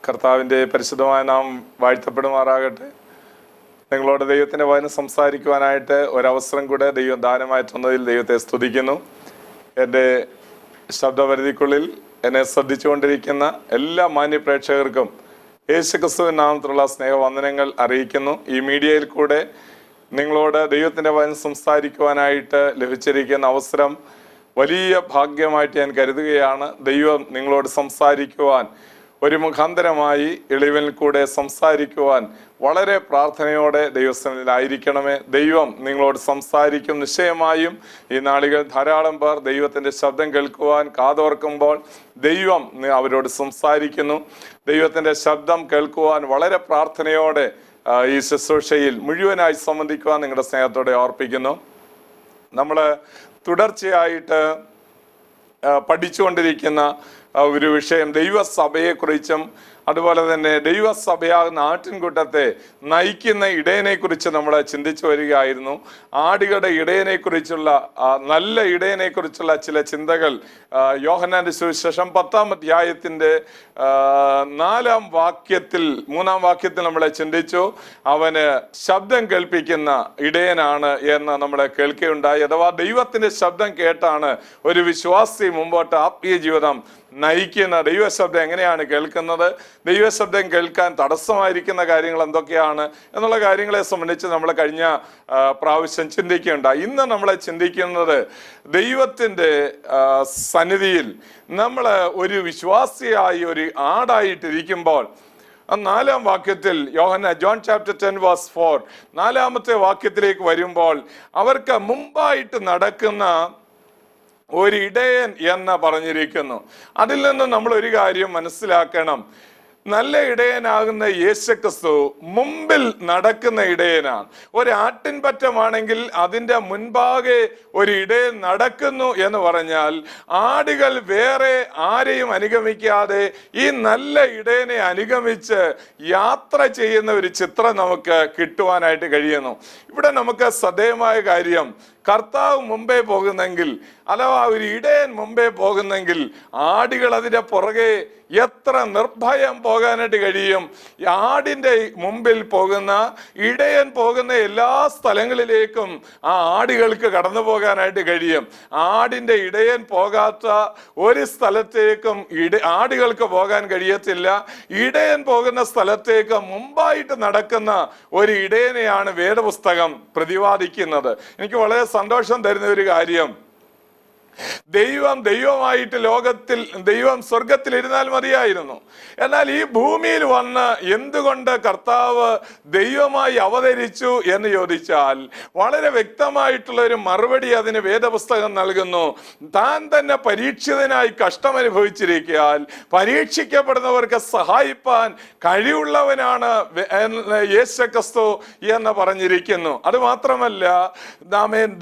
കർത്താവിൻ്റെ പരിശുദ്ധമായ നാം വാഴ്ത്തപ്പെടുമാറാകട്ടെ. നിങ്ങളോട് ദൈവത്തിൻ്റെ വചനം സംസാരിക്കുവാനായിട്ട് ഒരവസരം കൂടെ ദൈവം ദാനമായി തന്നതിൽ ദൈവത്തെ സ്തുതിക്കുന്നു. എൻ്റെ ശബ്ദപരിധിക്കുള്ളിൽ എന്നെ ശ്രദ്ധിച്ചുകൊണ്ടിരിക്കുന്ന എല്ലാ മാന്യ പ്രേക്ഷകർക്കും യേശുക്രിസ്തുവിൻ നാമത്തിലുള്ള സ്നേഹവന്ദനങ്ങൾ അറിയിക്കുന്നു. ഈ മീഡിയയിൽ കൂടെ നിങ്ങളോട് ദൈവത്തിൻ്റെ വചനം സംസാരിക്കുവാനായിട്ട് ലഭിച്ചിരിക്കുന്ന അവസരം വലിയ ഭാഗ്യമായിട്ട് ഞാൻ കരുതുകയാണ്. ദൈവം നിങ്ങളോട് സംസാരിക്കുവാൻ ഒരു മുഖാന്തരമായി എളിവനിൽ കൂടെ സംസാരിക്കുവാൻ വളരെ പ്രാർത്ഥനയോടെ ദൈവസ്ഥനിലായിരിക്കണമേ. ദൈവം നിങ്ങളോട് സംസാരിക്കും. നിശ്ചയമായും ഈ നാളുകൾ ധാരാളം പേർ ദൈവത്തിൻ്റെ ശബ്ദം കേൾക്കുവാൻ കാതോർക്കുമ്പോൾ ദൈവം അവരോട് സംസാരിക്കുന്നു. ദൈവത്തിൻ്റെ ശബ്ദം കേൾക്കുവാൻ വളരെ പ്രാർത്ഥനയോടെ ഈ ശുശ്രൂഷയിൽ മുഴുവനായി സംബന്ധിക്കുവാൻ നിങ്ങളുടെ സ്നേഹത്തോടെ ഓർപ്പിക്കുന്നു. നമ്മൾ തുടർച്ചയായിട്ട് പഠിച്ചുകൊണ്ടിരിക്കുന്ന ഒരു വിഷയം ദൈവസഭയെക്കുറിച്ചും അതുപോലെ തന്നെ ദൈവസഭയാകുന്ന ആട്ടിൻകൂട്ടത്തെ നയിക്കുന്ന ഇടയനെക്കുറിച്ച് നമ്മൾ ചിന്തിച്ചു വരികയായിരുന്നു. ആടുകളുടെ ഇടയനെക്കുറിച്ചുള്ള നല്ല ഇടയനെക്കുറിച്ചുള്ള ചില ചിന്തകൾ യോഹന്നാന്റെ സുവിശേഷം 10-ാം അധ്യായത്തിൻ്റെ 3-ാം വാക്യത്തിൽ നമ്മൾ ചിന്തിച്ചു. അവന് ശബ്ദം കേൾപ്പിക്കുന്ന ഇടയനാണ് എന്ന് നമ്മൾ കേൾക്കുകയുണ്ടായി. അഥവാ ദൈവത്തിൻ്റെ ശബ്ദം കേട്ടാണ് ഒരു വിശ്വാസി മുമ്പോട്ട് ആത്മീയ ജീവിതം നയിക്കുന്ന. ദൈവശബ്ദം എങ്ങനെയാണ് കേൾക്കുന്നത്, ദൈവശബ്ദം കേൾക്കാൻ തടസ്സമായിരിക്കുന്ന കാര്യങ്ങൾ എന്തൊക്കെയാണ് എന്നുള്ള കാര്യങ്ങളെ സംബന്ധിച്ച് നമ്മൾ കഴിഞ്ഞ പ്രാവശ്യം ചിന്തിക്കുകയുണ്ടായി. ഇന്ന് നമ്മൾ ചിന്തിക്കുന്നത് ദൈവത്തിൻ്റെ സന്നിധിയിൽ നമ്മൾ ഒരു വിശ്വാസിയായി ഒരു ആടായിട്ടിരിക്കുമ്പോൾ 4-ാം വാക്യത്തിൽ ജോൺ ചാപ്റ്റർ 10:4 4-ാമത്തെ വാക്യത്തിലേക്ക് വരുമ്പോൾ അവർക്ക് മുമ്പായിട്ട് നടക്കുന്ന ഒരു ഇടയൻ എന്ന് പറഞ്ഞിരിക്കുന്നു. അതിൽ നിന്ന് നമ്മൾ ഒരു കാര്യം മനസ്സിലാക്കണം. നല്ല ഇടയനാകുന്ന യേശുക്രിസ്തു മുമ്പിൽ നടക്കുന്ന ഇടയനാണ്. ഒരു ആട്ടിൻപറ്റമാണെങ്കിൽ അതിൻ്റെ മുൻപാകെ ഒരു ഇടയൻ നടക്കുന്നു എന്ന് പറഞ്ഞാൽ ആടുകൾ വേറെ ആരെയും അനുഗമിക്കാതെ ഈ നല്ല ഇടയനെ അനുഗമിച്ച് യാത്ര ചെയ്യുന്ന ഒരു ചിത്രം നമുക്ക് കിട്ടുവാനായിട്ട് കഴിയുന്നു. ഇവിടെ നമുക്ക് ശ്രദ്ധേയമായ കാര്യം, കർത്താവ് മുമ്പേ പോകുന്നെങ്കിൽ അഥവാ ഒരു ഇടയൻ മുമ്പേ പോകുന്നെങ്കിൽ ആടുകൾ അതിൻ്റെ പുറകെ എത്ര നിർഭയം പോകാനായിട്ട് കഴിയും. ആടിൻ്റെ മുമ്പിൽ പോകുന്ന ഇടയൻ പോകുന്ന എല്ലാ സ്ഥലങ്ങളിലേക്കും ആ ആടുകൾക്ക് കടന്നു പോകാനായിട്ട് കഴിയും. ആടിൻ്റെ ഇടയൻ പോകാത്ത ഒരു സ്ഥലത്തേക്കും ആടുകൾക്ക് പോകാൻ കഴിയത്തില്ല. ഇടയൻ പോകുന്ന സ്ഥലത്തേക്ക് മുമ്പായിട്ട് നടക്കുന്ന ഒരു ഇടയനെയാണ് വേദപുസ്തകം പ്രതിപാദിക്കുന്നത്. എനിക്ക് വളരെ സന്തോഷം തരുന്ന ഒരു കാര്യം, ദൈവമായിട്ട് ദൈവം സ്വർഗത്തിൽ ഇരുന്നാൽ മതിയായിരുന്നു. എന്നാൽ ഈ ഭൂമിയിൽ വന്ന് എന്തുകൊണ്ട് കർത്താവ് ദൈവമായി അവതരിച്ചു എന്ന് ചോദിച്ചാൽ വളരെ വ്യക്തമായിട്ടുള്ള ഒരു മറുപടി അതിന് വേദപുസ്തകം നൽകുന്നു. താൻ തന്നെ പരീക്ഷിതനായി കഷ്ടമനുഭവിച്ചിരിക്കാൻ പരീക്ഷിക്കപ്പെടുന്നവർക്ക് സഹായിപ്പാൻ കഴിവുള്ളവനാണ് യേശുക്രിസ്തു എന്ന് പറഞ്ഞിരിക്കുന്നു. അത് മാത്രമല്ല,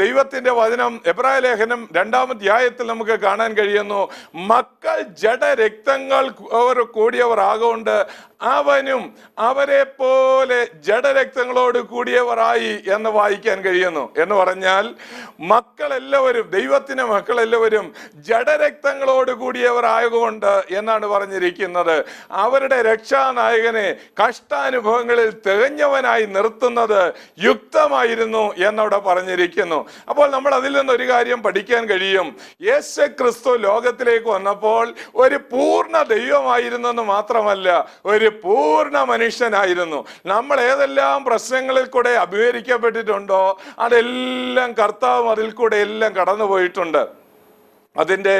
ദൈവത്തിന്റെ വചനം എബ്രായ ലേഖനം 2-ാം അധ്യായത്തിൽ നമുക്ക് കാണാൻ കഴിയുന്നു, മക്കൾ ജഡരക്തങ്ങൾ കൂടിയവർ ആകൊണ്ട് അവനും അവരെ പോലെ ജഡരക്തങ്ങളോട് കൂടിയവരായി എന്ന് വായിക്കാൻ കഴിയുന്നു. എന്ന് പറഞ്ഞാൽ മക്കളെല്ലാവരും, ദൈവത്തിന്റെ മക്കളെല്ലാവരും ജഡരക്തങ്ങളോട് കൂടിയവരായതുകൊണ്ട് എന്നാണ് പറഞ്ഞിരിക്കുന്നത്. അവരുടെ രക്ഷാനായകനെ കഷ്ടാനുഭവങ്ങളിൽ തികഞ്ഞവനായി നിർത്തുന്നത് യുക്തമായിരുന്നു എന്നവിടെ പറഞ്ഞിരിക്കുന്നു. അപ്പോൾ നമ്മൾ അതിൽ നിന്നൊരു കാര്യം പഠിക്കാൻ കഴിയും. യേശുക്രിസ്തു ലോകത്തിലേക്ക് വന്നപ്പോൾ ഒരു പൂർണ്ണ ദൈവമായിരുന്നെന്ന് മാത്രമല്ല, ഒരു പൂർണ്ണ മനുഷ്യനായിരുന്നു. നമ്മൾ ഏതെല്ലാം പ്രശ്നങ്ങളിൽ കൂടെ അഭിമുഖീകരിക്കപ്പെട്ടിട്ടുണ്ടോ അതെല്ലാം കർത്താവ് അതിൽ കൂടെ എല്ലാം കടന്നുപോയിട്ടുണ്ട്. അതിൻ്റെ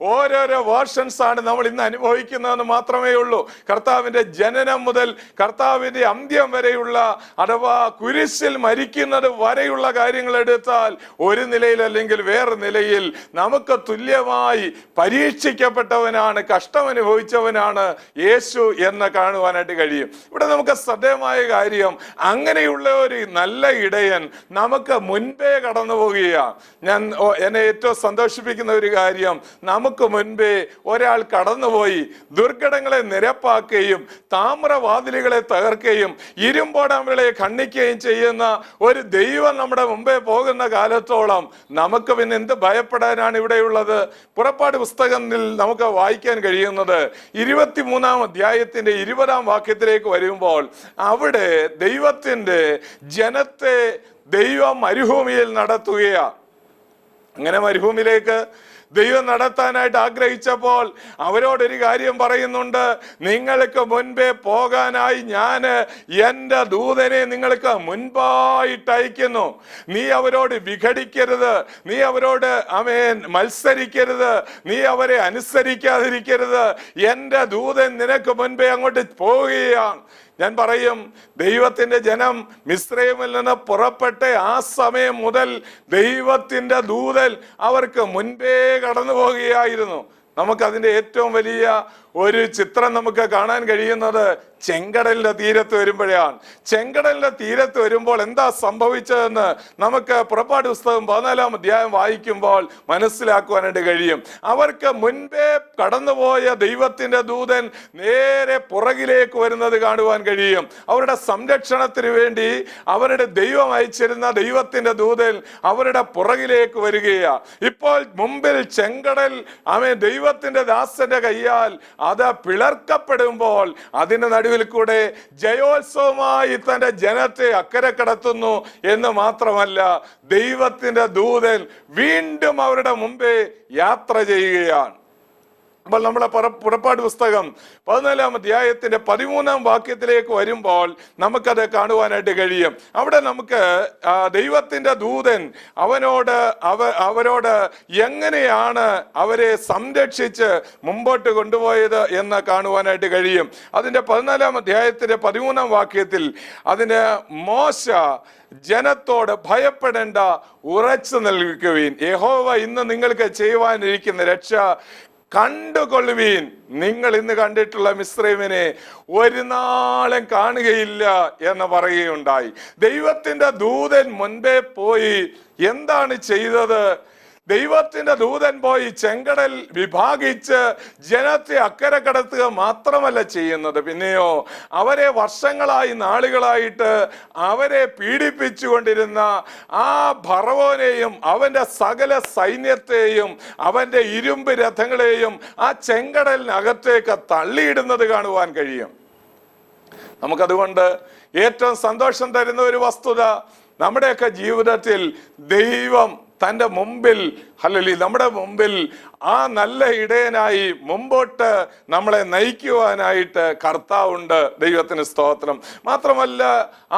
ഓരോരോ വേർഷൻസ് ആണ് നമ്മൾ ഇന്ന് അനുഭവിക്കുന്നതെന്ന് മാത്രമേ ഉള്ളൂ. കർത്താവിൻ്റെ ജനനം മുതൽ കർത്താവിൻ്റെ അന്ത്യം വരെയുള്ള അഥവാ കുരിശിൽ മരിക്കുന്നത് വരെയുള്ള കാര്യങ്ങൾ എടുത്താൽ ഒരു നിലയിൽ അല്ലെങ്കിൽ വേറെ നിലയിൽ നമുക്ക് തുല്യമായി പരീക്ഷിക്കപ്പെട്ടവനാണ്, കഷ്ടമനുഭവിച്ചവനാണ് യേശു എന്ന് കാണുവാനായിട്ട് കഴിയും. ഇവിടെ നമുക്ക് ശ്രദ്ധേയമായ കാര്യം, അങ്ങനെയുള്ള ഒരു നല്ല ഇടയൻ നമുക്ക് മുൻപേ കടന്നു പോകുകയാണ്. എന്നെ ഏറ്റവും സന്തോഷിപ്പിക്കുന്ന ഒരു കാര്യം, നമുക്ക് മുൻപേ ഒരാൾ കടന്നുപോയി ദുർഘടങ്ങളെ നിരപ്പാക്കുകയും താമ്രവാതിലുകളെ തകർക്കുകയും ഇരുമ്പോടങ്ങളെ ഖണ്ഡിക്കുകയും ചെയ്യുന്ന ഒരു ദൈവം നമ്മുടെ മുമ്പേ പോകുന്ന കാലത്തോളം നമുക്ക് പിന്നെ എന്ത് ഭയപ്പെടാനാണ് ഇവിടെയുള്ളത്? പുറപ്പാട് പുസ്തകത്തിൽ നമുക്ക് വായിക്കാൻ കഴിയുന്നത് 23-ാം അധ്യായത്തിന്റെ 20-ാം വാക്യത്തിലേക്ക് വരുമ്പോൾ അവിടെ ദൈവത്തിന്റെ ജനത്തെ ദൈവം മരുഭൂമിയിൽ നടത്തുകയാണ്. അങ്ങനെ മരുഭൂമിയിലേക്ക് ദൈവം നടത്താനായിട്ട് ആഗ്രഹിച്ചപ്പോൾ അവരോടൊരു കാര്യം പറയുന്നുണ്ട്: നിങ്ങൾക്ക് മുൻപേ പോകാനായി ഞാൻ എൻ്റെ ദൂതനെ നിങ്ങൾക്ക് മുൻപായിട്ട് അയക്കുന്നു. നീ അവരോട് വിഘടിക്കരുത്, നീ അവരോട് മത്സരിക്കരുത്, നീ അവരെ അനുസരിക്കാതിരിക്കരുത്. എൻ്റെ ദൂതൻ നിനക്ക് മുൻപേ അങ്ങോട്ട് പോവുകയാണ്. ഞാൻ പറയും, ദൈവത്തിന്റെ ജനം മിസ്രൈമിൽ നിന്ന് പുറപ്പെട്ട ആ സമയം മുതൽ ദൈവത്തിന്റെ ദൂതൻ അവർക്ക് മുൻപേ കടന്നു പോകുകയായിരുന്നു. നമുക്കതിന്റെ ഏറ്റവും വലിയ ഒരു ചിത്രം നമുക്ക് കാണാൻ കഴിയുന്നത് ചെങ്കടലിന്റെ തീരത്ത് വരുമ്പോഴാണ്. ചെങ്കടലിന്റെ തീരത്ത് വരുമ്പോൾ എന്താ സംഭവിച്ചതെന്ന് നമുക്ക് പുറപ്പാട് പുസ്തകം 14-ാം അധ്യായം വായിക്കുമ്പോൾ മനസ്സിലാക്കുവാനായിട്ട് കഴിയും. അവർക്ക് മുൻപേ കടന്നുപോയ ദൈവത്തിന്റെ ദൂതൻ നേരെ പുറകിലേക്ക് വരുന്നത് കാണുവാൻ കഴിയും. അവരുടെ സംരക്ഷണത്തിന് വേണ്ടി അവരുടെ ദൈവം അയച്ചിരുന്ന ദൈവത്തിന്റെ ദൂതൻ അവരുടെ പുറകിലേക്ക് വരികയാണ്. ഇപ്പോൾ മുമ്പിൽ ചെങ്കടൽ ദൈവത്തിന്റെ ദാസന്റെ കയ്യാൽ അത് പിളർക്കപ്പെടുമ്പോൾ അതിന്റെ നടുവിൽ കൂടെ ജയോത്സവമായി തന്റെ ജനത്തെ അക്കരെ കടത്തുന്നു എന്ന് മാത്രമല്ല, ദൈവത്തിന്റെ ദൂതൻ വീണ്ടും അവരുടെ മുമ്പേ യാത്ര ചെയ്യുകയാണ്. അപ്പോൾ നമ്മളെ പുറപ്പാട് പുസ്തകം 14-ാം അധ്യായത്തിന്റെ 13-ാം വാക്യത്തിലേക്ക് വരുമ്പോൾ നമുക്കത് കാണുവാനായിട്ട് കഴിയും. അവിടെ നമുക്ക് ദൈവത്തിന്റെ ദൂതൻ അവരോട് എങ്ങനെയാണ് അവരെ സംരക്ഷിച്ച് മുമ്പോട്ട് കൊണ്ടുപോയത് എന്ന് കാണുവാനായിട്ട് കഴിയും. അതിന്റെ 14-ാം അധ്യായത്തിന്റെ 13-ാം വാക്യത്തിൽ അതിന് മോശ ജനത്തോട് ഭയപ്പെടേണ്ട, ഉറച്ചു നിൽക്കുവീൻ, യഹോവ ഇന്ന് നിങ്ങൾക്ക് ചെയ്യുവാനിരിക്കുന്ന രക്ഷ കണ്ടുകൊള്ളുവീൻ. നിങ്ങൾ ഇന്ന് കണ്ടിട്ടുള്ള മിസ്രൈമിനെ ഒരു നാളും കാണുകയില്ല എന്ന് പറയുകയുണ്ടായി. ദൈവത്തിന്റെ ദൂതൻ മുൻപേ പോയി എന്താണ് ചെയ്തത്? ദൈവത്തിന്റെ ദൂതൻ പോയി ചെങ്കടൽ വിഭാഗിച്ച് ജനത്തെ അക്കരെ കടത്തുക മാത്രമല്ല ചെയ്യുന്നത്, പിന്നെയോ അവരെ വർഷങ്ങളായി നാളുകളായിട്ട് അവരെ പീഡിപ്പിച്ചുകൊണ്ടിരുന്ന ആ ഫറവോനെയും അവന്റെ സകല സൈന്യത്തെയും അവന്റെ ഇരുമ്പ് രഥങ്ങളെയും ആ ചെങ്കടലിനകത്തേക്ക് തള്ളിയിടുന്നത് കാണുവാൻ കഴിയും. നമുക്കതുകൊണ്ട് ഏറ്റവും സന്തോഷം തരുന്ന ഒരു വസ്തുത, നമ്മുടെയൊക്കെ ജീവിതത്തിൽ ദൈവം തൻ്റെ മുമ്പിൽ നമ്മുടെ മുമ്പിൽ ആ നല്ല ഇടയനായി മുമ്പോട്ട് നമ്മളെ നയിക്കുവാനായിട്ട് കർത്താവുണ്ട്. ദൈവത്തിന് സ്തോത്രം. മാത്രമല്ല,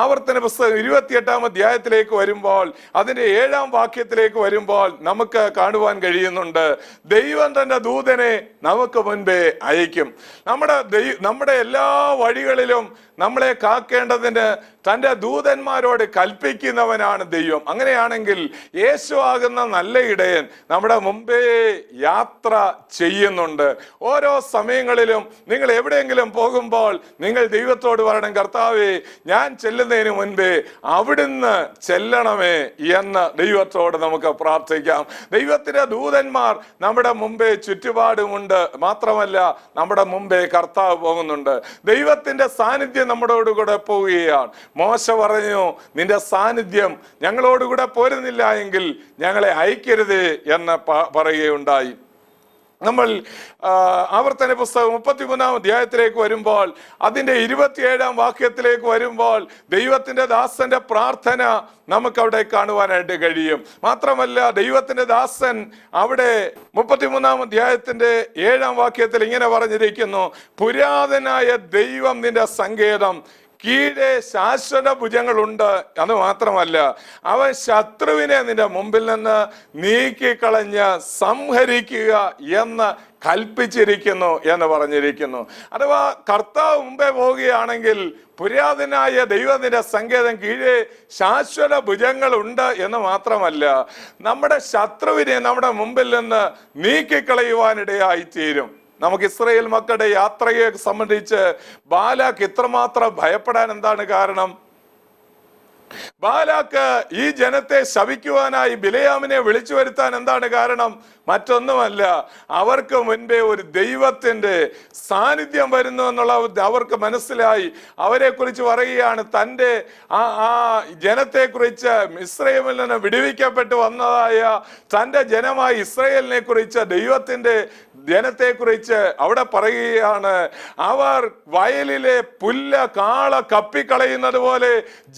ആവർത്തന പുസ്തകം 28-ാം അധ്യായത്തിലേക്ക് വരുമ്പോൾ അതിന്റെ 7-ാം വാക്യത്തിലേക്ക് വരുമ്പോൾ നമുക്ക് കാണുവാൻ കഴിയുന്നുണ്ട്, ദൈവം തന്റെ ദൂതനെ നമുക്ക് മുൻപേ അയക്കും. നമ്മുടെ എല്ലാ വഴികളിലും നമ്മളെ കാക്കേണ്ടതിന് തൻ്റെ ദൂതന്മാരോട് കൽപ്പിക്കുന്നവനാണ് ദൈവം. അങ്ങനെയാണെങ്കിൽ യേശു ആകുന്ന നല്ല ഇടയൻ നമ്മുടെ മുമ്പേ യാത്ര ചെയ്യുന്നുണ്ട്. ഓരോ സമയങ്ങളിലും നിങ്ങൾ എവിടെയെങ്കിലും പോകുമ്പോൾ നിങ്ങൾ ദൈവത്തോട് പറയണം, കർത്താവേ, ഞാൻ ചെല്ലുന്നതിന് മുൻപേ അവിടുന്ന് ചെല്ലണമേ എന്ന് ദൈവത്തോട് നമുക്ക് പ്രാർത്ഥിക്കാം. ദൈവത്തിന്റെ ദൂതന്മാർ നമ്മുടെ മുമ്പേ ചുറ്റുപാടുമുണ്ട്. മാത്രമല്ല, നമ്മുടെ മുമ്പേ കർത്താവ് പോകുന്നുണ്ട്. ദൈവത്തിന്റെ സാന്നിധ്യം നമ്മളോടുകൂടെ പോവുകയാണ്. മോശ പറഞ്ഞു, നിന്റെ സാന്നിധ്യം ഞങ്ങളോടുകൂടെ പോരുന്നില്ല എങ്കിൽ ഞങ്ങളെ അയക്കരുത് എന്ന് പറയുകയുണ്ടായി. നമ്മൾ ആവർത്തന പുസ്തകം 33-ാം അധ്യായത്തിലേക്ക് വരുമ്പോൾ അതിന്റെ 27-ാം വാക്യത്തിലേക്ക് വരുമ്പോൾ ദൈവത്തിന്റെ ദാസന്റെ പ്രാർത്ഥന നമുക്കവിടെ കാണുവാനായിട്ട് കഴിയും. മാത്രമല്ല, ദൈവത്തിന്റെ ദാസൻ അവിടെ 33-ാം അധ്യായത്തിന്റെ 7-ാം വാക്യത്തിൽ ഇങ്ങനെ പറഞ്ഞിരിക്കുന്നു, പുരാതനായ ദൈവം നിന്റെ സങ്കേതം, കീഴെ ശാശ്വത ഭുജങ്ങളുണ്ട്. അത് മാത്രമല്ല, അവൻ ശത്രുവിനെ നിന്റെ മുമ്പിൽ നിന്ന് നീക്കിക്കളഞ്ഞ് സംഹരിക്കുക എന്ന് കൽപ്പിച്ചിരിക്കുന്നു എന്ന് പറഞ്ഞിരിക്കുന്നു. അഥവാ കർത്താവ് മുമ്പേ പോവുകയാണെങ്കിൽ പുരാതനായ ദൈവത്തിന്റെ സങ്കേതം, കീഴെ ശാശ്വത ഭുജങ്ങളുണ്ട് എന്ന് മാത്രമല്ല, നമ്മുടെ ശത്രുവിനെ നമ്മുടെ മുമ്പിൽ നിന്ന് നീക്കിക്കളയുവാനിടയായി തീരും. നമുക്ക് ഇസ്രായേൽ മക്കളുടെ യാത്രയെ സംബന്ധിച്ച് ബാലാക്ക് ഇത്രമാത്രം ഭയപ്പെടാൻ എന്താണ് കാരണം? ബാലാക്ക് ഈ ജനത്തെ ശപിക്കുവാനായി ബിലയാമിനെ വിളിച്ചു വരുത്താൻ എന്താണ് കാരണം? മറ്റൊന്നുമല്ല, അവർക്ക് മുൻപേ ഒരു ദൈവത്തിന്റെ സാന്നിധ്യം വരുന്നു എന്നുള്ള അവർക്ക് മനസ്സിലായി. അവരെ കുറിച്ച് പറയുകയാണ്, തൻ്റെ ആ ജനത്തെ കുറിച്ച്, ഇസ്രയേലിൽ നിന്ന് വിടുവിക്കപ്പെട്ടു വന്നതായ തൻ്റെ ജനമായ ഇസ്രയേലിനെ കുറിച്ച്, ദൈവത്തിന്റെ ജനത്തെ കുറിച്ച് അവിടെ പറയുകയാണ്, അവർ വയലിലെ പുല്ല കാള കപ്പിക്കളയുന്നത് പോലെ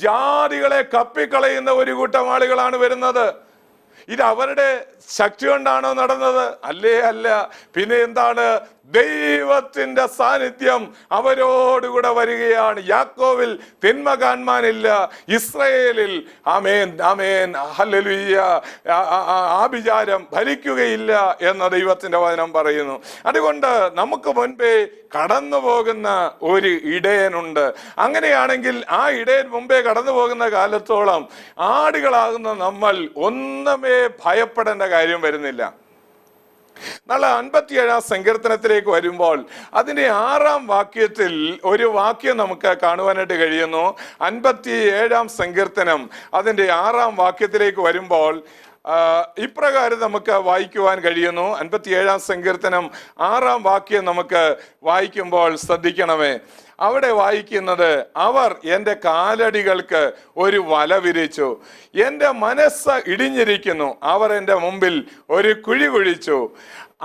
ജാതികളെ കപ്പിക്കളയുന്ന ഒരു കൂട്ടം ആളുകളാണ് വരുന്നത്. ഇത് അവരുടെ ശക്തി കൊണ്ടാണോ നടന്നത്? അല്ല. പിന്നെ എന്താണ്? ദൈവത്തിന്റെ സാന്നിധ്യം അവരോടുകൂടെ വരികയാണ്. യാക്കോവിൽ തിന്മ കാണാനില്ല, ഇസ്രയേലിൽ ആമേൻ ആമേൻ ഹല്ലേലൂയ ആഭിചാരം ഭരിക്കുകയില്ല എന്ന ദൈവത്തിന്റെ വചനം പറയുന്നു. അതുകൊണ്ട് നമുക്ക് മുൻപേ കടന്നു പോകുന്ന ഒരു ഇടയനുണ്ട്. അങ്ങനെയാണെങ്കിൽ ആ ഇടയൻ മുമ്പേ കടന്നു പോകുന്ന കാലത്തോളം ആടുകളാകുന്ന നമ്മൾ ഒന്നുമേ ഭയപ്പെടേണ്ട കാര്യം വരുന്നില്ല. നാളെ 57-ാം സങ്കീർത്തനത്തിലേക്ക് വരുമ്പോൾ അതിന്റെ 6-ാം വാക്യത്തിൽ ഒരു വാക്യം നമുക്ക് കാണുവാനായിട്ട് കഴിയുന്നു. 57-ാം സങ്കീർത്തനം അതിന്റെ 6-ാം വാക്യത്തിലേക്ക് വരുമ്പോൾ ഇപ്രകാരം നമുക്ക് വായിക്കുവാൻ കഴിയുന്നു. 57-ാം സങ്കീർത്തനം 6-ാം വാക്യം നമുക്ക് വായിക്കുമ്പോൾ ശ്രദ്ധിക്കണമേ. അവിടെ വായിക്കുന്നത്, അവർ എൻ്റെ കാലടികൾക്ക് ഒരു വല വിരിച്ചു, എൻ്റെ മനസ്സ് ഇടിഞ്ഞിരിക്കുന്നു, അവർ എൻ്റെ മുമ്പിൽ ഒരു കുഴി കുഴിച്ചു,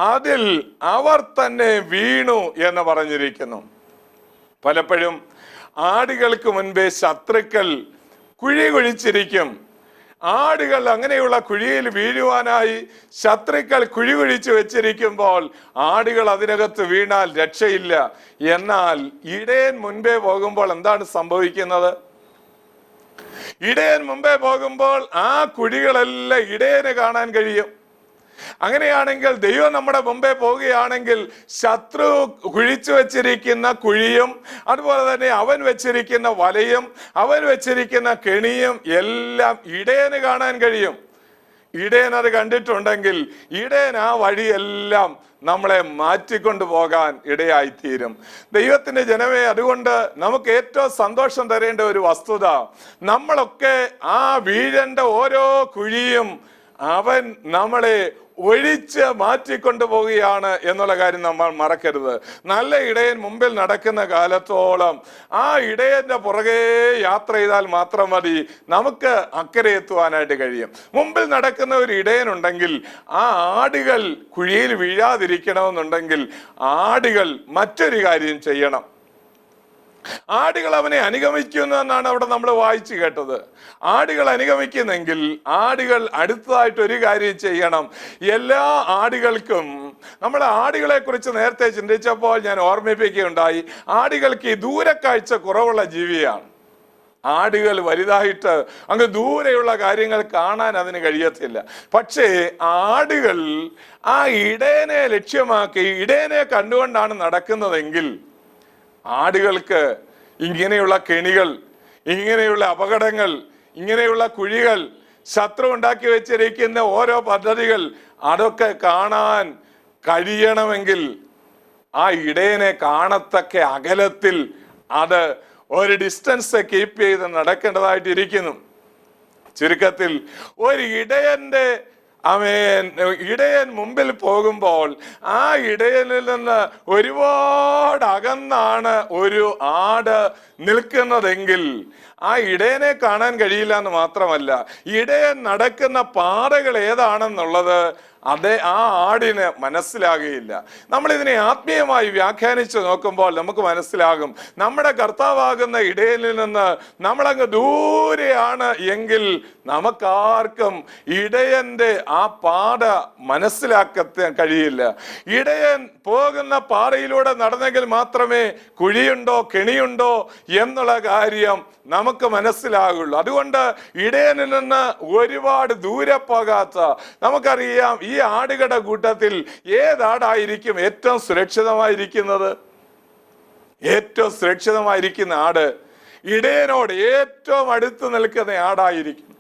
അതിൽ അവർ തന്നെ വീണു എന്ന് പറഞ്ഞിരിക്കുന്നു. പലപ്പോഴും ആടുകൾക്ക് മുൻപേ ശത്രുക്കൾ കുഴി കുഴിച്ചിരിക്കും. ആടുകൾ അങ്ങനെയുള്ള കുഴിയിൽ വീഴുവാനായി ശത്രുക്കൾ കുഴി കുഴിച്ചു വെച്ചിരിക്കുമ്പോൾ ആടുകൾ അതിനകത്ത് വീണാൽ രക്ഷയില്ല. എന്നാൽ ഇടയൻ മുൻപേ പോകുമ്പോൾ എന്താണ് സംഭവിക്കുന്നത്? ഇടയൻ മുൻപേ പോകുമ്പോൾ ആ കുഴികളെല്ലാം ഇടയന് കാണാൻ കഴിയും. അങ്ങനെയാണെങ്കിൽ ദൈവം നമ്മുടെ മുമ്പേ പോവുകയാണെങ്കിൽ ശത്രു കുഴിച്ചു വെച്ചിരിക്കുന്ന കുഴിയും അതുപോലെ തന്നെ അവൻ വെച്ചിരിക്കുന്ന വലയും അവൻ വെച്ചിരിക്കുന്ന കെണിയും എല്ലാം ഇടയന് കാണാൻ കഴിയും. ഇടയൻ അത് കണ്ടിട്ടുണ്ടെങ്കിൽ ഇടയൻ ആ വഴിയെല്ലാം നമ്മളെ മാറ്റിക്കൊണ്ടു പോകാൻ ഇടയായിത്തീരും. ദൈവത്തിന്റെ ജനമേ, അതുകൊണ്ട് നമുക്ക് ഏറ്റവും സന്തോഷം തരേണ്ട ഒരു വസ്തുത, നമ്മളൊക്കെ ആ വീഴേണ്ട ഓരോ കുഴിയും അവൻ നമ്മളെ ഒഴിച്ച് മാറ്റിക്കൊണ്ടു പോവുകയാണ് എന്നുള്ള കാര്യം നമ്മൾ മറക്കരുത്. നല്ല ഇടയൻ മുമ്പിൽ നടക്കുന്ന കാലത്തോളം ആ ഇടയന്റെ പുറകെ യാത്ര ചെയ്താൽ മാത്രം മതി നമുക്ക് അക്കരെ എത്തുവാനായിട്ട് കഴിയും. മുമ്പിൽ നടക്കുന്ന ഒരു ഇടയനുണ്ടെങ്കിൽ ആ ആടുകൾ കുഴിയിൽ വീഴാതിരിക്കണമെന്നുണ്ടെങ്കിൽ ആടുകൾ മറ്റൊരു കാര്യം ചെയ്യണം. ആടുകൾ അവനെ അനുഗമിക്കുന്നു എന്നാണ് അവിടെ നമ്മൾ വായിച്ചു കേട്ടത്. ആടുകൾ അനുഗമിക്കുന്നെങ്കിൽ ആടുകൾ അടുത്തതായിട്ട് ഒരു കാര്യം ചെയ്യണം. എല്ലാ ആടുകൾക്കും, നമ്മൾ ആടുകളെ കുറിച്ച് നേരത്തെ ചിന്തിച്ചപ്പോൾ ഞാൻ ഓർമ്മിപ്പിക്കുകയുണ്ടായി, ആടുകൾക്ക് ഈ ദൂരക്കാഴ്ച കുറവുള്ള ജീവിയാണ്. ആടുകൾ വലുതായിട്ട് അങ്ങ് ദൂരെയുള്ള കാര്യങ്ങൾ കാണാൻ അതിന് കഴിയത്തില്ല. പക്ഷേ ആടുകൾ ആ ഇടയനെ ലക്ഷ്യമാക്കി ഇടയനെ കണ്ടുകൊണ്ടാണ് നടക്കുന്നതെങ്കിൽ ആടുകൾക്ക് ഇങ്ങനെയുള്ള കെണികൾ, ഇങ്ങനെയുള്ള അപകടങ്ങൾ, ഇങ്ങനെയുള്ള കുഴികൾ, ശത്രു ഉണ്ടാക്കി വെച്ചിരിക്കുന്ന ഓരോ പദ്ധതികൾ അതൊക്കെ കാണാൻ കഴിയണമെങ്കിൽ ആ ഇടയനെ കാണത്തക്ക അകലത്തിൽ അത് ഒരു ഡിസ്റ്റൻസ് കീപ്പ് ചെയ്ത് നടക്കേണ്ടതായിട്ടിരിക്കുന്നു. ചുരുക്കത്തിൽ ഒരു ഇടയൻ മുമ്പിൽ പോകുമ്പോൾ ആ ഇടയനിൽ നിന്ന് ഒരുപാട് അകന്നാണ് ഒരു ആട് നിൽക്കുന്നതെങ്കിൽ ആ ഇടയനെ കാണാൻ കഴിയില്ല എന്ന് മാത്രമല്ല, ഇടയൻ നടക്കുന്ന പാതകൾ ഏതാണെന്നുള്ളത് ആ ആടിന് മനസ്സിലാകുകയില്ല. നമ്മൾ ഇതിനെ ആത്മീയമായി വ്യാഖ്യാനിച്ച് നോക്കുമ്പോൾ നമുക്ക് മനസ്സിലാകും, നമ്മുടെ കർത്താവാകുന്ന ഇടയനിൽ നിന്ന് നമ്മളങ്ങ് ദൂരെയാണ് എങ്കിൽ നമുക്കാർക്കും ഇടയന്റെ ആ പാത മനസ്സിലാക്കാൻ കഴിയില്ല. ഇടയൻ പോകുന്ന പാതയിലൂടെ നടന്നെങ്കിൽ മാത്രമേ കുഴിയുണ്ടോ കെണിയുണ്ടോ എന്നുള്ള കാര്യം നമുക്ക് മനസ്സിലാകുള്ളൂ. അതുകൊണ്ട് ഇടയനിൽ നിന്ന് ഒരുപാട് ദൂരെ പോകാത്ത, നമുക്കറിയാം ഈ ആടുകളുടെ കൂട്ടത്തിൽ ഏതാടായിരിക്കും ഏറ്റവും സുരക്ഷിതമായിരിക്കുന്നത്? ഏറ്റവും സുരക്ഷിതമായിരിക്കുന്ന ആട് ഇടയനോട് ഏറ്റവും അടുത്ത് നിൽക്കുന്ന ആടായിരിക്കും.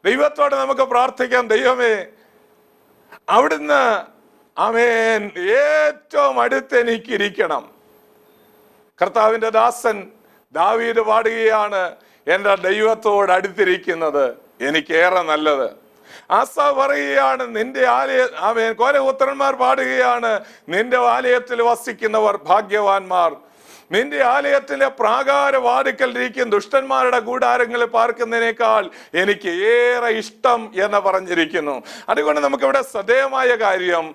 ദൈവത്തോട് നമുക്ക് പ്രാർത്ഥിക്കാം, ദൈവമേ അവിടുന്ന് ആമേൻ ഏറ്റവും അടുത്ത് എനിക്കിരിക്കണം. കർത്താവിന്റെ ദാസൻ ദാവീദ് പാടുകയാണ്, എൻ്റെ ദൈവത്തോട് അടുത്തിരിക്കുന്നത് എനിക്കേറെ നല്ലത്. ആസാഫ് പറയുകയാണ്, നിന്റെ കോരപുത്രന്മാർ പാടുകയാണ്, നിന്റെ ആലയത്തിൽ വസിക്കുന്നവർ ഭാഗ്യവാന്മാർ. നിന്റെ ആലയത്തിലെ പ്രാകാര വാതിക്കൽ ഇരിക്കും ദുഷ്ടന്മാരുടെ കൂടാരങ്ങളിൽ പാർക്കുന്നതിനേക്കാൾ എനിക്ക് ഏറെ ഇഷ്ടം എന്ന് പറഞ്ഞിരിക്കുന്നു. അതുകൊണ്ട് നമുക്കിവിടെ ശ്രദ്ധേയമായ കാര്യം,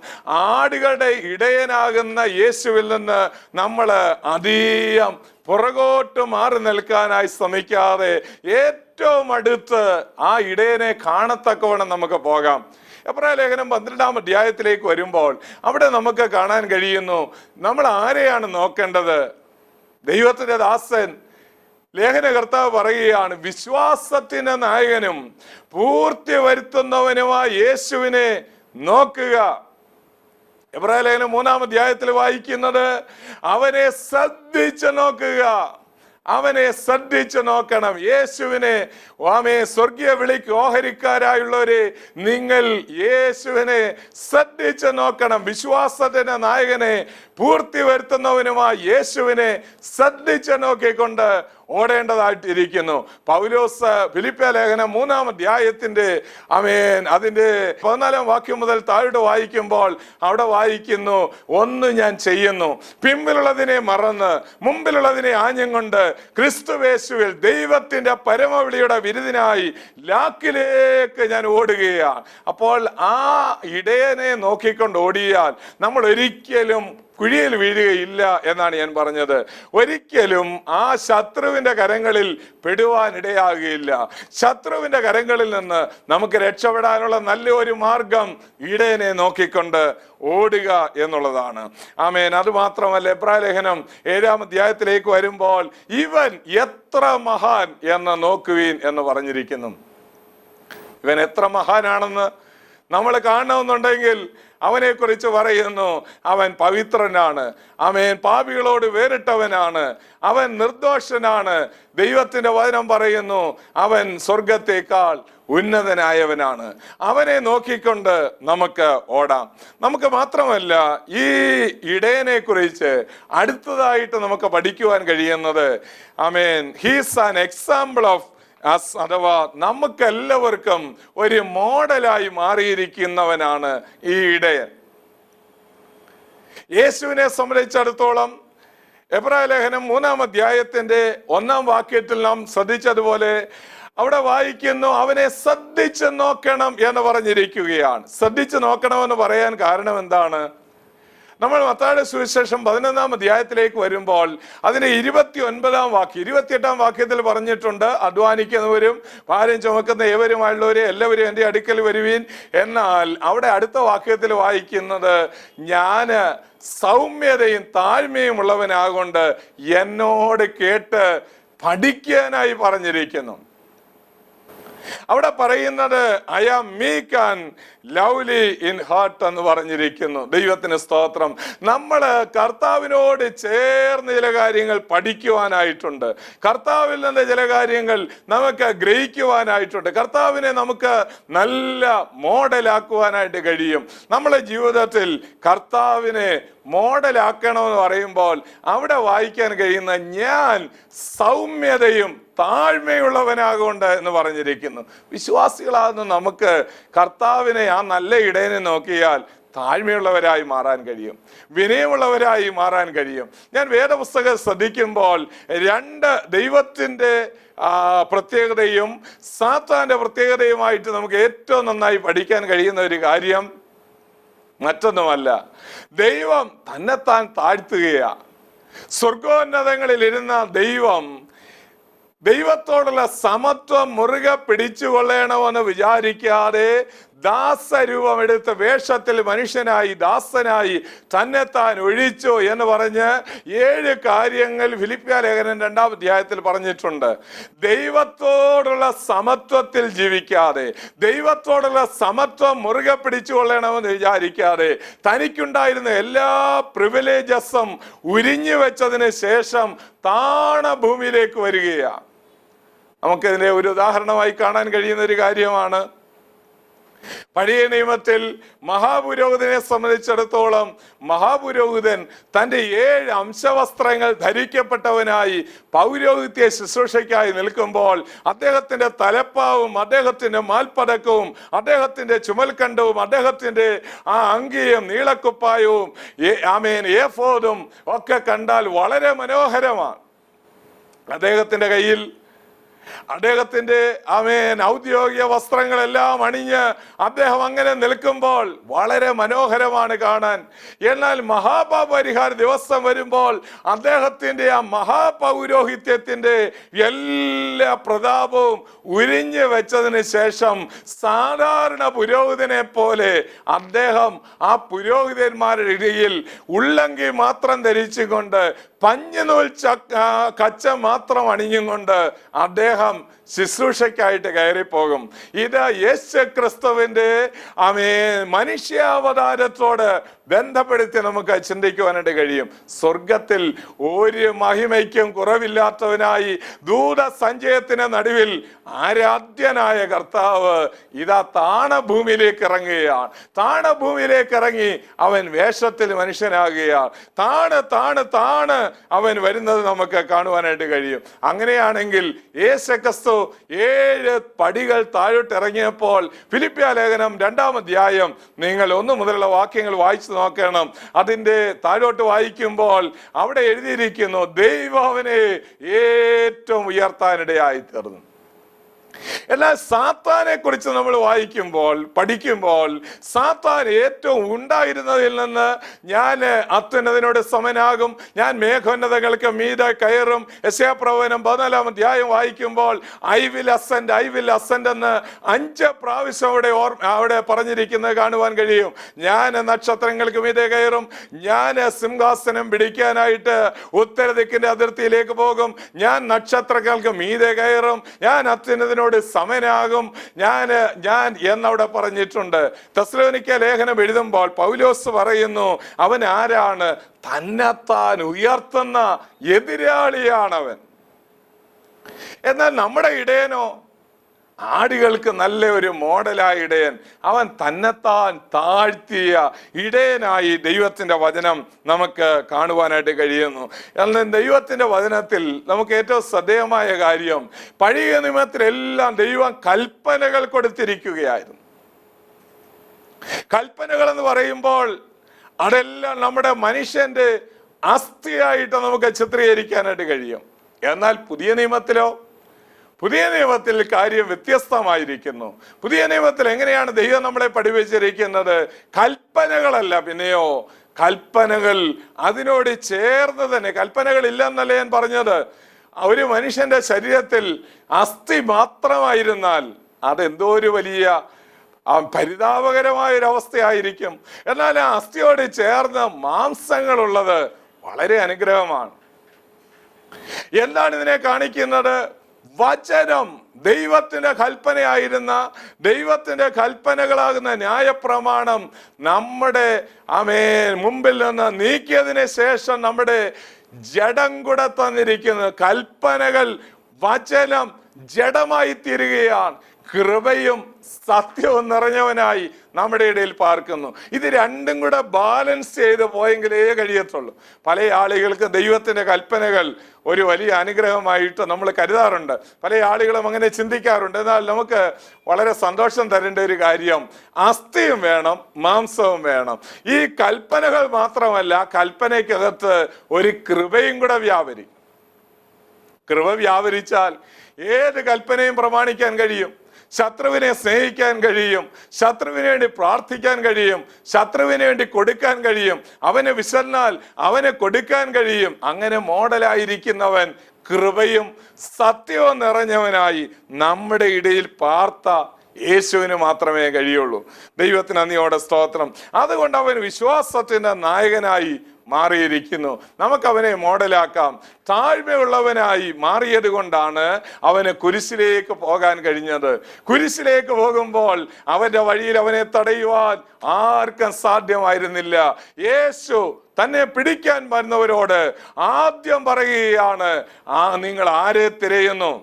ആടുകളുടെ ഇടയനാകുന്ന യേശുവിൽ നിന്ന് നമ്മൾ അധികം പുറകോട്ട് മാറി നിൽക്കാനായി ശ്രമിക്കാതെ ഏറ്റവും അടുത്ത് ആ ഇടയനെ കാണത്തക്കവണ്ണം നമുക്ക് പോകാം. എബ്രായ ലേഖനം 12-ാം അധ്യായത്തിലേക്ക് വരുമ്പോൾ അവിടെ നമുക്ക് കാണാൻ കഴിയുന്നു, നമ്മൾ ആരെയാണ് നോക്കേണ്ടത്? ദൈവത്തിന്റെ ദാസൻ ലേഖനകർത്താവ് പറയുകയാണ്, വിശ്വാസത്തിന്റെ നായകനും പൂർത്തി വരുത്തുന്നവനുമായ യേശുവിനെ നോക്കുക. എബ്രായ ലേഖനം 3-ാം അധ്യായത്തിൽ വായിക്കുന്നത്, അവനെ ശ്രദ്ധിച്ച് നോക്കുക, അവനെ ശ്രദ്ധിച്ചു നോക്കണം. യേശുവിനെ സ്വർഗീയ വിളിക്ക് ഓഹരിക്കാരായുള്ളവരെ, നിങ്ങൾ യേശുവിനെ ശ്രദ്ധിച്ചു നോക്കണം. വിശ്വാസത്തിന്റെ നായകനെ പൂർത്തി വരുത്തുന്നവനുമായി യേശുവിനെ ശ്രദ്ധിച്ചു നോക്കിക്കൊണ്ട് ഓടേണ്ടതായിട്ടിരിക്കുന്നു. പൗലോസ് ഫിലിപ്പിയ ലേഖനം 3-ാം അധ്യായത്തിന്റെ അതിന്റെ 14-ാം വാക്യം മുതൽ താഴോട്ട് വായിക്കുമ്പോൾ അവിടെ വായിക്കുന്നു, ഒന്ന് ഞാൻ ചെയ്യുന്നു, പിമ്പിലുള്ളതിനെ മറന്ന് മുമ്പിലുള്ളതിനെ ആഞ്ഞും കൊണ്ട് ക്രിസ്തുവേശുവിൽ ദൈവത്തിന്റെ പരമവിളിയുടെ വിരുദിനായി ലാക്കിലേക്ക് ഞാൻ ഓടുകയാണ്. അപ്പോൾ ആ ഇടയനെ നോക്കിക്കൊണ്ട് ഓടിയാൽ നമ്മൾ ഒരിക്കലും കുഴിയിൽ വീഴുകയില്ല എന്നാണ് ഞാൻ പറഞ്ഞത്. ഒരിക്കലും ആ ശത്രുവിന്റെ കരങ്ങളിൽ പെടുവാനിടയാകുകയില്ല. ശത്രുവിന്റെ കരങ്ങളിൽ നിന്ന് നമുക്ക് രക്ഷപ്പെടാനുള്ള നല്ലൊരു മാർഗം ഇടയനെ നോക്കിക്കൊണ്ട് ഓടുക എന്നുള്ളതാണ്. ആമേൻ. അത് മാത്രമല്ല, എബ്രായ ലേഖനം 7-ാം അധ്യായത്തിലേക്ക് വരുമ്പോൾ ഇവൻ എത്ര മഹാൻ എന്ന് നോക്കുവീൻ എന്ന് പറഞ്ഞിരിക്കുന്നു. ഇവൻ എത്ര മഹാനാണെന്ന് നമ്മൾ കാണണമെന്നുണ്ടെങ്കിൽ അവനെ കുറിച്ച് പറയുന്നു, അവൻ പവിത്രനാണ്, അവൻ പാപികളോട് വേറിട്ടവനാണ്, അവൻ നിർദോഷനാണ്. ദൈവത്തിന്റെ വചനം പറയുന്നു, അവൻ സ്വർഗത്തേക്കാൾ ഉന്നതനായവനാണ്. അവനെ നോക്കിക്കൊണ്ട് നമുക്ക് ഓടാം. നമുക്ക് മാത്രമല്ല, ഈ ഇടയനെ കുറിച്ച് അടുത്തതായിട്ട് നമുക്ക് പഠിക്കുവാൻ കഴിയുന്നത്, ഹീസ് ആൻ എക്സാമ്പിൾ ഓഫ് അഥവാ നമുക്കെല്ലാവർക്കും ഒരു മോഡലായി മാറിയിരിക്കുന്നവനാണ് ഈ ഇടയൻ. യേശുവിനെ സംബന്ധിച്ചിടത്തോളം എബ്രായ ലേഖനം 3-ാം അധ്യായത്തിന്റെ 1-ാം വാക്യത്തിൽ നാം ശ്രദ്ധിച്ചതുപോലെ അവിടെ വായിക്കുന്നു, അവനെ ശ്രദ്ധിച്ച് നോക്കണം എന്ന് പറഞ്ഞിരിക്കുകയാണ്. ശ്രദ്ധിച്ച് നോക്കണമെന്ന് പറയാൻ കാരണം എന്താണ്? നമ്മൾ മത്തായിയുടെ സുവിശേഷം 11-ാം അധ്യായത്തിലേക്ക് വരുമ്പോൾ അതിന്റെ 29-ാം വാക്യം 28-ാം വാക്യത്തിൽ പറഞ്ഞിട്ടുണ്ട്, അധ്വാനിക്കുന്നവരും ഭാരം ചുമക്കുന്ന ഏവരുമായുള്ളവരെ എല്ലാവരും എൻ്റെ അടുക്കൽ വരുവീൻ. എന്നാൽ അവിടെ അടുത്ത വാക്യത്തിൽ വായിക്കുന്നത്, ഞാൻ സൗമ്യതയും താഴ്മയും ഉള്ളവനാകൊണ്ട് എന്നോട് കേട്ട് പഠിക്കാനായി പറഞ്ഞിരിക്കുന്നു. അവിടെ പറയുന്നത് I am meek and lowly in heart എന്ന് പറഞ്ഞിരിക്കുന്നു. ദൈവത്തിന് സ്തോത്രം. നമ്മൾ കർത്താവിനോട് ചേർന്ന് ചില കാര്യങ്ങൾ പഠിക്കുവാനായിട്ടുണ്ട്. കർത്താവിൽ നിന്ന് ചില കാര്യങ്ങൾ നമുക്ക് ഗ്രഹിക്കുവാനായിട്ടുണ്ട്. കർത്താവിനെ നമുക്ക് നല്ല മോഡലാക്കുവാനായിട്ട് കഴിയും. നമ്മളെ ജീവിതത്തിൽ കർത്താവിനെ മോഡലാക്കണമെന്ന് പറയുമ്പോൾ അവിടെ വായിക്കാൻ കഴിയുന്ന, ഞാൻ സൗമ്യതയും താഴ്മയുള്ളവനാകൊണ്ട് എന്ന് പറഞ്ഞിരിക്കുന്നു. വിശ്വാസികളാകുന്ന നമുക്ക് കർത്താവിനെ, ആ നല്ല ഇടയനെ നോക്കിയാൽ താഴ്മയുള്ളവരായി മാറാൻ കഴിയും, വിനയമുള്ളവരായി മാറാൻ കഴിയും. ഞാൻ വേദപുസ്തകം ശ്രദ്ധിക്കുമ്പോൾ 2 ദൈവത്തിന്റെ പ്രത്യേകതയും സാത്താന്റെ പ്രത്യേകതയുമായിട്ട് നമുക്ക് ഏറ്റവും നന്നായി പഠിക്കാൻ കഴിയുന്ന ഒരു കാര്യം മറ്റൊന്നുമല്ല, ദൈവം തന്നെത്താൻ താഴ്ത്തുകയാണ്. സ്വർഗോന്നതങ്ങളിൽ ഇരുന്ന ദൈവത്തോടുള്ള സമത്വം മുറുകെ പിടിച്ചുകൊള്ളണമെന്ന് വിചാരിക്കാതെ ദാസരൂപമെടുത്ത വേഷത്തിൽ മനുഷ്യനായി ദാസനായി തന്നെത്താൻ ഒഴിച്ചു എന്ന് പറഞ്ഞ് 7 കാര്യങ്ങൾ ഫിലിപ്പിയ ലേഖനം 2-ാം അധ്യായത്തിൽ പറഞ്ഞിട്ടുണ്ട്. ദൈവത്തോടുള്ള സമത്വത്തിൽ ജീവിക്കാതെ, ദൈവത്തോടുള്ള സമത്വം മുറുകെ പിടിച്ചുകൊള്ളണമെന്ന് വിചാരിക്കാതെ, തനിക്കുണ്ടായിരുന്ന എല്ലാ പ്രിവിലേജസും ഉരിഞ്ഞു വെച്ചതിന് ശേഷം താണ ഭൂമിയിലേക്ക് വരികയാണ്. നമുക്കിതിനെ ഒരു ഉദാഹരണമായി കാണാൻ കഴിയുന്ന ഒരു കാര്യമാണ്, പഴയ നിയമത്തിൽ മഹാപുരോഹിതനെ സംബന്ധിച്ചിടത്തോളം മഹാപുരോഹിതൻ തൻ്റെ 7 അംശവസ്ത്രങ്ങൾ ധരിക്കപ്പെട്ടവനായി പൗരോഹിത്യ ശുശ്രൂഷയ്ക്കായി നിൽക്കുമ്പോൾ അദ്ദേഹത്തിന്റെ തലപ്പാവും അദ്ദേഹത്തിന്റെ മാൽപ്പതക്കവും അദ്ദേഹത്തിന്റെ ചുമൽക്കണ്ടവും അദ്ദേഹത്തിന്റെ ആ അങ്കിയും നീളക്കുപ്പായവും ഏഫോദും ഒക്കെ കണ്ടാൽ വളരെ മനോഹരമാണ്. അദ്ദേഹത്തിന്റെ കയ്യിൽ അദ്ദേഹത്തിന്റെ ഔദ്യോഗിക വസ്ത്രങ്ങളെല്ലാം അണിഞ്ഞ് അദ്ദേഹം അങ്ങനെ നിൽക്കുമ്പോൾ വളരെ മനോഹരമാണ് കാണാൻ. എന്നാൽ മഹാപാപരിഹാര ദിവസം വരുമ്പോൾ അദ്ദേഹത്തിന്റെ ആ മഹാപൗരോഹിത്യത്തിന്റെ എല്ലാ പ്രതാപവും ഉരിഞ്ഞു വെച്ചതിന് ശേഷം സാധാരണ പുരോഹിതനെ പോലെ അദ്ദേഹം ആ പുരോഹിതന്മാരുടെ ഇടയിൽ ഉള്ളങ്കി മാത്രം ധരിച്ചുകൊണ്ട് പഞ്ഞുനൂൽ കച്ച മാത്രം അണിഞ്ഞും കൊണ്ട് അദ്ദേഹം ശുശ്രൂഷയ്ക്കായിട്ട് കയറിപ്പോകും. ഇത് യേശു ക്രിസ്തുവിന്റെ മനുഷ്യാവതാരത്തോട് ബന്ധപ്പെടുത്തി നമുക്ക് ചിന്തിക്കുവാനായിട്ട് കഴിയും. സ്വർഗത്തിൽ ഒരു മഹിമയ്ക്കും കുറവില്ലാത്തവനായി ദൂതസഞ്ചയത്തിന് നടുവിൽ ആരാധ്യനായ കർത്താവ് ഇതാ താണഭൂമിയിലേക്ക് ഇറങ്ങുകയാണ്. താണഭൂമിയിലേക്ക് ഇറങ്ങി അവൻ വേഷത്തിൽ മനുഷ്യനാകുകയാണ്. താണ് അവൻ വരുന്നത് നമുക്ക് കാണുവാനായിട്ട് കഴിയും. അങ്ങനെയാണെങ്കിൽ യേശുക്രിസ്തു 7 പടികൾ താഴോട്ട് ഇറങ്ങിയപ്പോൾ ഫിലിപ്പിയ ലേഖനം 2-ാം അധ്യായം നിങ്ങൾ 1 മുതലുള്ള വാക്യങ്ങൾ വായിച്ചു നോക്കണം. അതിന്റെ താഴോട്ട് വായിക്കുമ്പോൾ അവിടെ എഴുതിയിരിക്കുന്നു, ദൈവം അവനെ ഏറ്റവും ഉയർത്താനിടയായി തീർന്നു. എന്നാൽ സാത്താനെ കുറിച്ച് നമ്മൾ പഠിക്കുമ്പോൾ സാത്താൻ ഏറ്റവും ഉണ്ടായിരുന്നതിൽ നിന്ന് ഞാൻ അത്യുന്നതനോട് സമനാകും, ഞാൻ മേഘോന്നതകൾക്ക് മീതെ കയറും. യെശയ്യാപ്രവചനം 14-ാം അധ്യായം വായിക്കുമ്പോൾ ഐ വിൽ അസെൻഡ് എന്ന് 5 പ്രാവശ്യം അവിടെ പറഞ്ഞിരിക്കുന്നത് കാണുവാൻ കഴിയും. ഞാൻ നക്ഷത്രങ്ങൾക്ക് മീതെ കയറും, ഞാൻ സിംഹാസനം പിടിക്കാനായിട്ട് ഉത്തരദിക്കിന്റെ അതിർത്തിയിലേക്ക് പോകും, ഞാൻ നക്ഷത്രങ്ങൾക്ക് മീതെ കയറും, ഞാൻ അത്യുന്നതനോട് സമനാകും, ഞാൻ എന്നവിടെ പറഞ്ഞിട്ടുണ്ട്. തെസ്സലോനിക്ക ലേഖനം എഴുതുമ്പോൾ പൗലോസ് പറയുന്നു, അവൻ ആരാണ്? തന്നെത്താൻ ഉയർത്തുന്ന എതിരാളിയാണവൻ. എന്നാൽ നമ്മുടെ ഇടയനോ ആടുകൾക്ക് നല്ല ഒരു മോഡലായ ഇടയൻ. അവൻ തന്നെത്താൻ താഴ്ത്തിയ ഇടയനായി ദൈവത്തിന്റെ വചനം നമുക്ക് കാണുവാനായിട്ട് കഴിയുന്നു. എന്നാൽ ദൈവത്തിന്റെ വചനത്തിൽ നമുക്ക് ഏറ്റവും ശ്രദ്ധേയമായ കാര്യം, പഴയ നിയമത്തിലെല്ലാം ദൈവം കൽപ്പനകൾ കൊടുത്തിരിക്കുകയായിരുന്നു. കൽപ്പനകൾ എന്ന് പറയുമ്പോൾ അതെല്ലാം നമ്മുടെ മനുഷ്യന്റെ അസ്ഥിയായിട്ട് നമുക്ക് ചിത്രീകരിക്കാനായിട്ട് കഴിയും. എന്നാൽ പുതിയ നിയമത്തിൽ കാര്യം വ്യത്യസ്തമായിരിക്കുന്നു. പുതിയ നിയമത്തിൽ എങ്ങനെയാണ് ദൈവം നമ്മളെ പഠിപ്പിച്ചിരിക്കുന്നത്? കൽപ്പനകളല്ല, പിന്നെയോ കൽപ്പനകൾ അതിനോട് ചേർന്ന് തന്നെ. കൽപ്പനകൾ ഇല്ലെന്നല്ല ഞാൻ പറഞ്ഞത്. ഒരു മനുഷ്യന്റെ ശരീരത്തിൽ അസ്ഥി മാത്രമായിരുന്നാൽ അതെന്തോ ഒരു വലിയ പരിതാപകരമായ ഒരു അവസ്ഥയായിരിക്കും. എന്നാൽ ആ അസ്ഥിയോട് ചേർന്ന് മാംസങ്ങളുള്ളത് വളരെ അനുഗ്രഹമാണ്. എന്താണ് ഇതിനെ കാണിക്കുന്നത്? വചനം, ദൈവത്തിന്റെ കൽപ്പനയായിരുന്ന, ദൈവത്തിന്റെ കൽപ്പനകളാകുന്ന ന്യായപ്രമാണം നമ്മുടെ മുമ്പിൽ നിന്ന് നീക്കിയതിന് ശേഷം നമ്മുടെ ജഡം കൂടെ തന്നിരിക്കുന്നത്. കൽപ്പനകൾ, വചനം ജഡമായി തീരുകയാണ്. കൃപയും സത്യവും നിറഞ്ഞവനായി നമ്മുടെ ഇടയിൽ പാർക്കുന്നു. ഇത് രണ്ടും കൂടെ ബാലൻസ് ചെയ്ത് പോയെങ്കിലേ കഴിയത്തുള്ളൂ. പല ആളുകൾക്ക് ദൈവത്തിന്റെ കൽപ്പനകൾ ഒരു വലിയ അനുഗ്രഹമായിട്ട് നമ്മൾ കരുതാറുണ്ട്. പല ആളുകളും അങ്ങനെ ചിന്തിക്കാറുണ്ട്. എന്നാൽ നമുക്ക് വളരെ സന്തോഷം തരേണ്ട ഒരു കാര്യം, അസ്ഥിയും വേണം, മാംസവും വേണം. ഈ കൽപ്പനകൾ മാത്രമല്ല, കൽപ്പനയ്ക്കകത്ത് ഒരു കൃപയും കൂടെ വ്യാപരിക്കും. കൃപ വ്യാപരിച്ചാൽ ഏത് കൽപ്പനയും പ്രമാണിക്കാൻ കഴിയും. ശത്രുവിനെ സ്നേഹിക്കാൻ കഴിയും, ശത്രുവിന് വേണ്ടി പ്രാർത്ഥിക്കാൻ കഴിയും, ശത്രുവിന് വേണ്ടി കൊടുക്കാൻ കഴിയും, അവനെ വിശന്നാൽ അവനെ കൊടുക്കാൻ കഴിയും. അങ്ങനെ മോഡലായിരിക്കുന്നവൻ കൃപയും സത്യവും നിറഞ്ഞവനായി നമ്മുടെ ഇടയിൽ പാർത്ത യേശുവിന് മാത്രമേ കഴിയുള്ളൂ. ദൈവത്തിന് നന്ദിയോടെ സ്തോത്രം. അതുകൊണ്ട് അവൻ വിശ്വാസത്തിന്റെ നായകനായി മാറിയിരിക്കുന്നു. നമുക്കവനെ മോഡലാക്കാം. താഴ്മയുള്ളവനായി മാറിയത് കൊണ്ടാണ് അവന് കുരിശിലേക്ക് പോകാൻ കഴിഞ്ഞത്. കുരിശിലേക്ക് പോകുമ്പോൾ അവന്റെ വഴിയിൽ അവനെ തടയുവാൻ ആർക്കും സാധ്യമായിരുന്നില്ല. യേശു തന്നെ പിടിക്കാൻ വരുന്നവരോട് ആദ്യം പറയുകയാണ്, നിങ്ങൾ ആരെ തിരയുന്നു?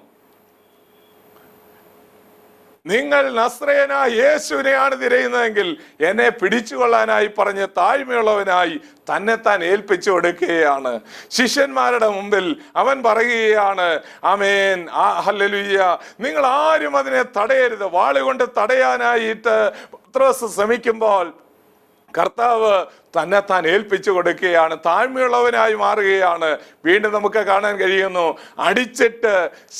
നിങ്ങൾ നസ്രയനായ യേശുവിനെയാണ് തിരയുന്നതെങ്കിൽ എന്നെ പിടിച്ചുകൊള്ളാനായി പറഞ്ഞ് താഴ്മയുള്ളവനായി തന്നെത്താൻ ഏൽപ്പിച്ചു കൊടുക്കുകയാണ്. ശിഷ്യന്മാരുടെ മുമ്പിൽ അവൻ പറയുകയാണ്, ആമേൻ, ഹല്ലേലൂയ, നിങ്ങൾ ആരും അതിനെ തടയരുത്. വാളുകൊണ്ട് തടയാനായിട്ട് പത്രോസ് ശ്രമിക്കുമ്പോൾ കർത്താവ് തന്നെത്താൻ ഏൽപ്പിച്ചു കൊടുക്കുകയാണ്, താഴ്മയുള്ളവനായി മാറുകയാണ്. വീണ്ടും നമുക്ക് കാണാൻ കഴിയുന്നു, അടിച്ചിട്ട്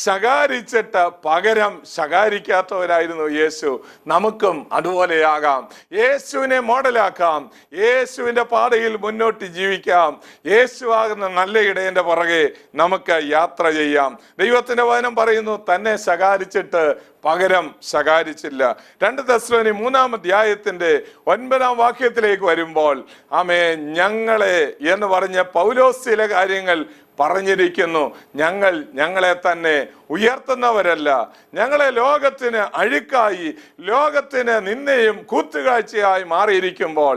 ശകാരിച്ചിട്ട് പകരം ശകാരിക്കാത്തവരായിരുന്നു യേശു. നമുക്കും അതുപോലെയാകാം. യേശുവിനെ മോഡലാക്കാം, യേശുവിൻ്റെ പാതയിൽ മുന്നോട്ട് ജീവിക്കാം. യേശു ആകുന്ന നല്ല ഇടയന്റെ പുറകെ നമുക്ക് യാത്ര ചെയ്യാം. ദൈവത്തിന്റെ വചനം പറയുന്നു, തന്നെ ശകാരിച്ചിട്ട് പകരം ശകാരിച്ചില്ല. 2 തെസ്സലോനിക്കർ 3-ാം അധ്യായത്തിന്റെ 9-ാം വാക്യത്തിലേക്ക് വരുമ്പോൾ, ആമേൻ, ഞങ്ങളെ എന്ന് പറഞ്ഞ പൗലോസ് ചില കാര്യങ്ങൾ പറഞ്ഞിരിക്കുന്നു. ഞങ്ങളെ തന്നെ ഉയർത്തുന്നവരല്ല, ഞങ്ങളെ ലോകത്തിന് അഴുക്കായി, ലോകത്തിന് നിന്നെയും കൂത്തുകാഴ്ചയായി മാറിയിരിക്കുമ്പോൾ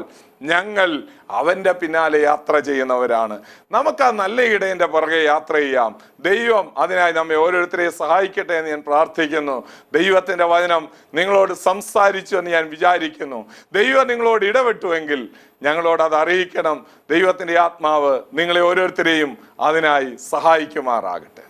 ഞങ്ങൾ അവന്റെ പിന്നാലെ യാത്ര ചെയ്യുന്നവരാണ്. നമുക്ക് ആ നല്ല ഇടയന്റെ പുറകെ യാത്ര ചെയ്യാം. ദൈവം അതിനായി നമ്മെ ഓരോരുത്തരെയും സഹായിക്കട്ടെ എന്ന് ഞാൻ പ്രാർത്ഥിക്കുന്നു. ദൈവത്തിന്റെ വചനം നിങ്ങളോട് സംസാരിച്ചു എന്ന് ഞാൻ വിചാരിക്കുന്നു. ദൈവം നിങ്ങളോട് ഇടപെട്ടുവെങ്കിൽ ഞങ്ങളോട് അത് അറിയിക്കണം. ദൈവത്തിന്റെ ആത്മാവ് നിങ്ങളെ ഓരോരുത്തരെയും അതിനായി സഹായിക്കുമാറാകട്ടെ.